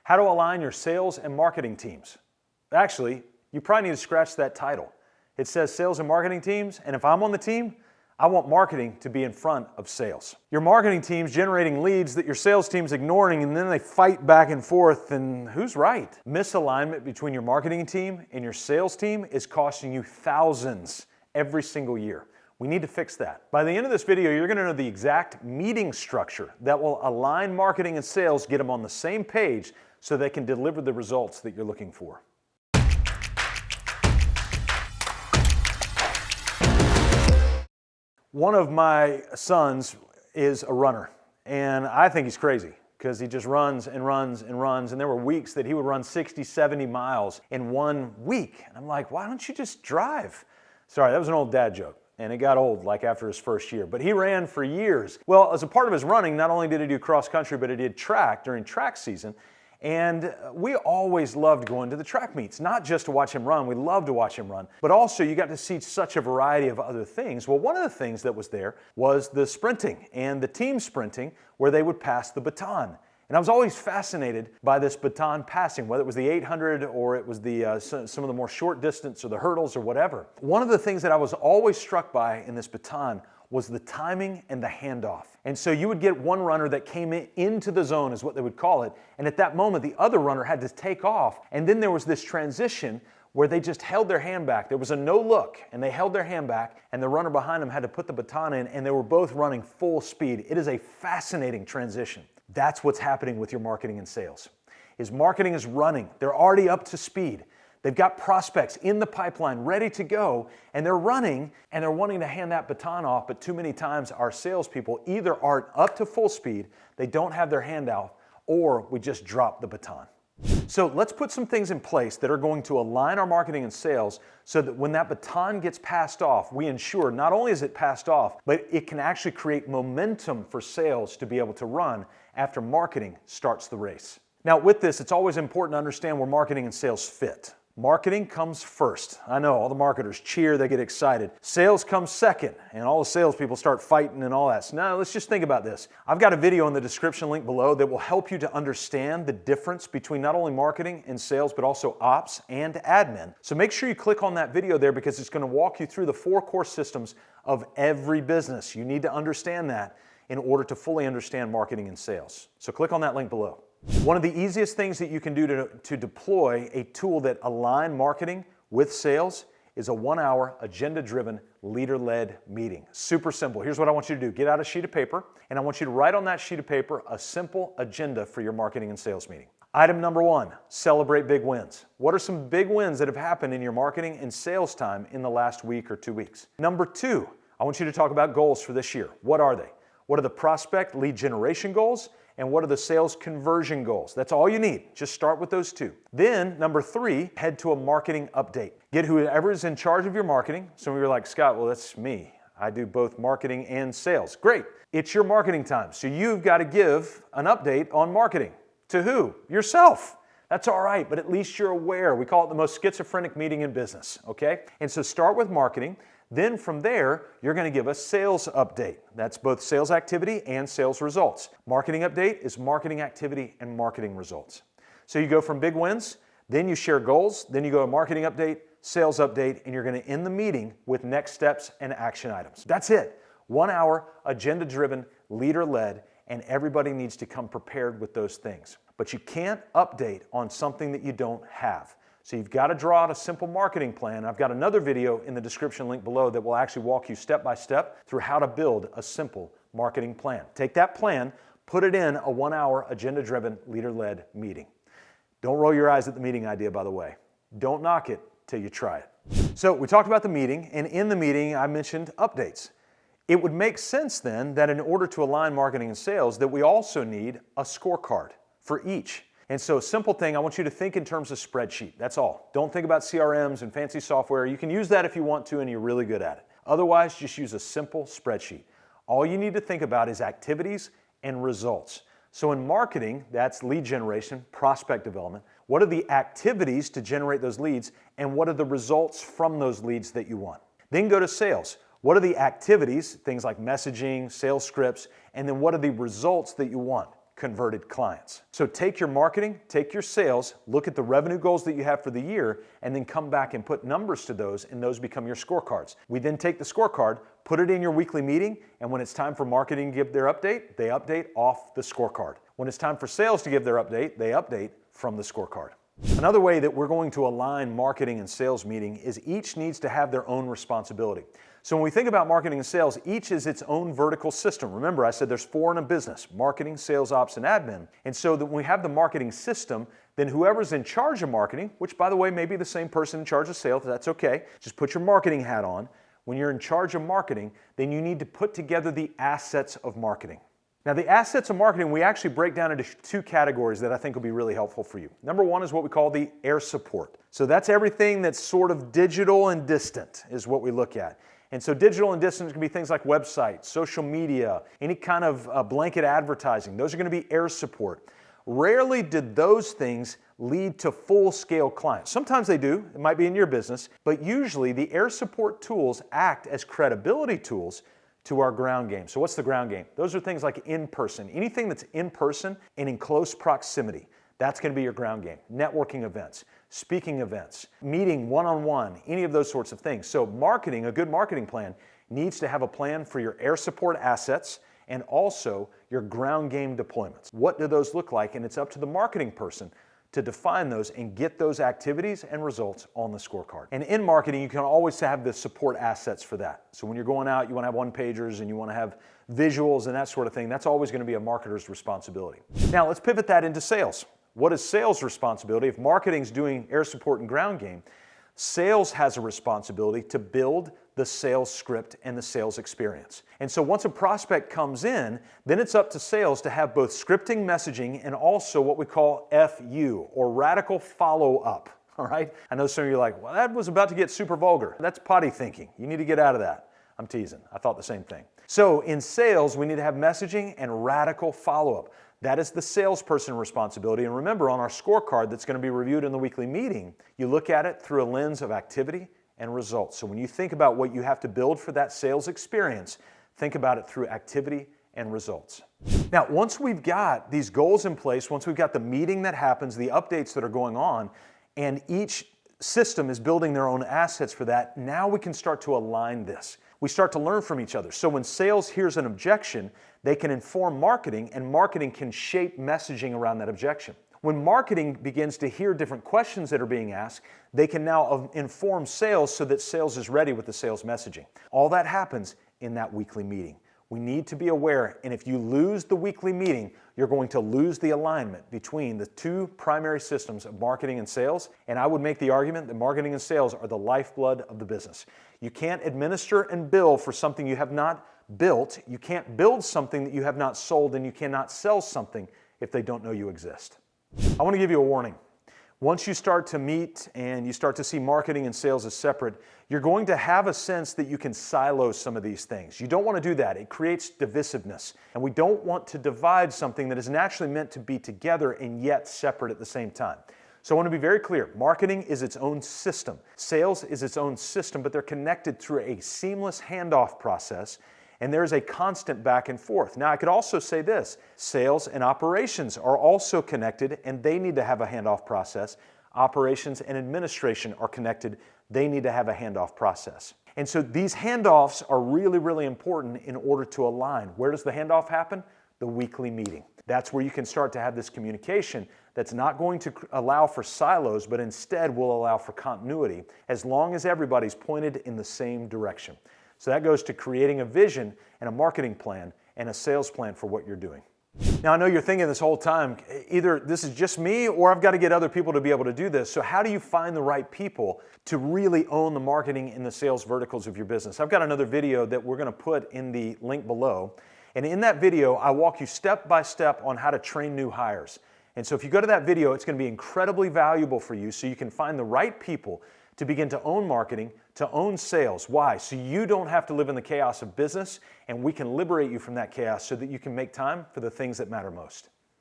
How to align your sales and marketing teams. Actually, you probably need to scratch that title. It says sales and marketing teams, and if I'm on the team, I want marketing to be in front of sales. Your marketing team's generating leads that your sales team's ignoring, and then they fight back and forth, and who's right? Misalignment between your marketing team and your sales team is costing you thousands every single year. We need to fix that. By the end of this video, you're going to know the exact meeting structure that will align marketing and sales, get them on the same page so they can deliver the results that you're looking for. One of my sons is a runner, and I think he's crazy because he just runs and runs and runs, and there were weeks that he would run 60, 70 miles in 1 week. And I'm like, why don't you just drive? Sorry, that was an old dad joke, and it got old like after his first year, but he ran for years. Well, as a part of his running, not only did he do cross country, but he did track during track season. And we always loved going to the track meets, not just to watch him run, we loved to watch him run, but also you got to see such a variety of other things. Well, one of the things that was there was the sprinting and the team sprinting where they would pass the baton. And I was always fascinated by this baton passing, whether it was the 800 or it was the some of the more short distance or the hurdles or whatever. One of the things that I was always struck by in this baton was the timing and the handoff. And so you would get one runner that came into the zone is what they would call it. And at that moment, the other runner had to take off. And then there was this transition where they just held their hand back. There was a no look and they held their hand back and the runner behind them had to put the baton in and they were both running full speed. It is a fascinating transition. That's what's happening with your marketing and sales. Marketing is running. They're already up to speed. They've got prospects in the pipeline ready to go, and they're running, and they're wanting to hand that baton off, but too many times our salespeople either aren't up to full speed, they don't have their hand out, or we just drop the baton. So let's put some things in place that are going to align our marketing and sales so that when that baton gets passed off, we ensure not only is it passed off, but it can actually create momentum for sales to be able to run after marketing starts the race. Now with this, it's always important to understand where marketing and sales fit. Marketing comes first. I know, all the marketers cheer, they get excited. Sales comes second, and all the salespeople start fighting and all that. So now let's just think about this. I've got a video in the description link below that will help you to understand the difference between not only marketing and sales, but also ops and admin. So make sure you click on that video there because it's going to walk you through the 4 core systems of every business. You need to understand that in order to fully understand marketing and sales. So click on that link below. One of the easiest things that you can do to deploy a tool that align marketing with sales is a 1-hour agenda-driven, leader-led meeting. Super simple. Here's what I want you to do. Get out a sheet of paper, and I want you to write on that sheet of paper a simple agenda for your marketing and sales meeting. Item number 1, celebrate big wins. What are some big wins that have happened in your marketing and sales time in the last week or 2 weeks? Number 2, I want you to talk about goals for this year. What are they? What are the prospect lead generation goals? And what are the sales conversion goals? That's all you need. Just start with those 2. Then, number 3, head to a marketing update. Get whoever is in charge of your marketing. Some of you are like, Scott, well, that's me. I do both marketing and sales. Great. It's your marketing time. So you've got to give an update on marketing. To who? Yourself. That's all right, but at least you're aware. We call it the most schizophrenic meeting in business, okay? And so start with marketing. Then from there, you're going to give a sales update. That's both sales activity and sales results. Marketing update is marketing activity and marketing results. So you go from big wins, then you share goals, then you go to marketing update, sales update, and you're going to end the meeting with next steps and action items. That's it. 1 hour, agenda-driven, leader-led, and everybody needs to come prepared with those things. But you can't update on something that you don't have. So you've got to draw out a simple marketing plan. I've got another video in the description link below that will actually walk you step by step through how to build a simple marketing plan. Take that plan, put it in a 1-hour agenda-driven, leader-led meeting. Don't roll your eyes at the meeting idea, by the way. Don't knock it till you try it. So we talked about the meeting, and in the meeting I mentioned updates. It would make sense then that in order to align marketing and sales that we also need a scorecard for each. And so a simple thing, I want you to think in terms of spreadsheet. That's all. Don't think about CRMs and fancy software. You can use that if you want to and you're really good at it. Otherwise, just use a simple spreadsheet. All you need to think about is activities and results. So in marketing, that's lead generation, prospect development. What are the activities to generate those leads and what are the results from those leads that you want? Then go to sales. What are the activities, things like messaging, sales scripts, and then what are the results that you want? converted clients. So take your marketing, take your sales, look at the revenue goals that you have for the year, and then come back and put numbers to those, and those become your scorecards. We then take the scorecard, put it in your weekly meeting, and when it's time for marketing to give their update, they update off the scorecard. When it's time for sales to give their update, they update from the scorecard. Another way that we're going to align marketing and sales meeting is each needs to have their own responsibility. So when we think about marketing and sales, each is its own vertical system. Remember, I said there's 4 in a business: marketing, sales, ops, and admin. And so that when we have the marketing system, then whoever's in charge of marketing, which by the way may be the same person in charge of sales, that's okay. Just put your marketing hat on. When you're in charge of marketing, then you need to put together the assets of marketing. Now, the assets of marketing, we actually break down into 2 categories that I think will be really helpful for you. Number 1 is what we call the air support. So that's everything that's sort of digital and distant is what we look at. And so digital and distant can be things like websites, social media, any kind of blanket advertising. Those are going to be air support. Rarely did those things lead to full-scale clients. Sometimes they do. It might be in your business. But usually the air support tools act as credibility tools to our ground game. So what's the ground game? Those are things like in-person. Anything that's in person and in close proximity, that's going to be your ground game. Networking events, speaking events, meeting one-on-one, any of those sorts of things. So marketing, a good marketing plan, needs to have a plan for your air support assets and also your ground game deployments. What do those look like? And it's up to the marketing person to define those and get those activities and results on the scorecard. And in marketing, you can always have the support assets for that. So when you're going out, you want to have one-pagers and you want to have visuals and that sort of thing. That's always going to be a marketer's responsibility. Now, let's pivot that into sales. What is sales' responsibility? If marketing's doing air support and ground game, sales has a responsibility to build the sales script and the sales experience. And so once a prospect comes in, then it's up to sales to have both scripting, messaging, and also what we call FU, or radical follow-up. All right? I know some of you are like, well, that was about to get super vulgar. That's potty thinking. You need to get out of that. I'm teasing. I thought the same thing. So in sales, we need to have messaging and radical follow-up. That is the salesperson responsibility. And remember, on our scorecard that's going to be reviewed in the weekly meeting, you look at it through a lens of activity and results. So when you think about what you have to build for that sales experience, think about it through activity and results. Now, once we've got these goals in place, once we've got the meeting that happens, the updates that are going on, and each system is building their own assets for that, now we can start to align this. We start to learn from each other. So when sales hears an objection, they can inform marketing, and marketing can shape messaging around that objection. When marketing begins to hear different questions that are being asked, they can now inform sales so that sales is ready with the sales messaging. All that happens in that weekly meeting. We need to be aware, and if you lose the weekly meeting, you're going to lose the alignment between the 2 primary systems of marketing and sales, and I would make the argument that marketing and sales are the lifeblood of the business. You can't administer and bill for something you have not built. You can't build something that you have not sold, and you cannot sell something if they don't know you exist. I want to give you a warning. Once you start to meet and you start to see marketing and sales as separate, you're going to have a sense that you can silo some of these things. You don't want to do that. It creates divisiveness. And we don't want to divide something that is naturally meant to be together and yet separate at the same time. So I want to be very clear. Marketing is its own system. Sales is its own system, but they're connected through a seamless handoff process, and there's a constant back and forth. Now, I could also say this. Sales and operations are also connected, and they need to have a handoff process. Operations and administration are connected. They need to have a handoff process. And so these handoffs are really, really important in order to align. Where does the handoff happen? The weekly meeting. That's where you can start to have this communication that's not going to allow for silos, but instead will allow for continuity as long as everybody's pointed in the same direction. So that goes to creating a vision and a marketing plan and a sales plan for what you're doing. Now, I know you're thinking this whole time, either this is just me or I've got to get other people to be able to do this. So how do you find the right people to really own the marketing and the sales verticals of your business? I've got another video that we're going to put in the link below. And in that video, I walk you step by step on how to train new hires. And so if you go to that video, it's going to be incredibly valuable for you so you can find the right people to begin to own marketing, to own sales. Why? So you don't have to live in the chaos of business, and we can liberate you from that chaos so that you can make time for the things that matter most.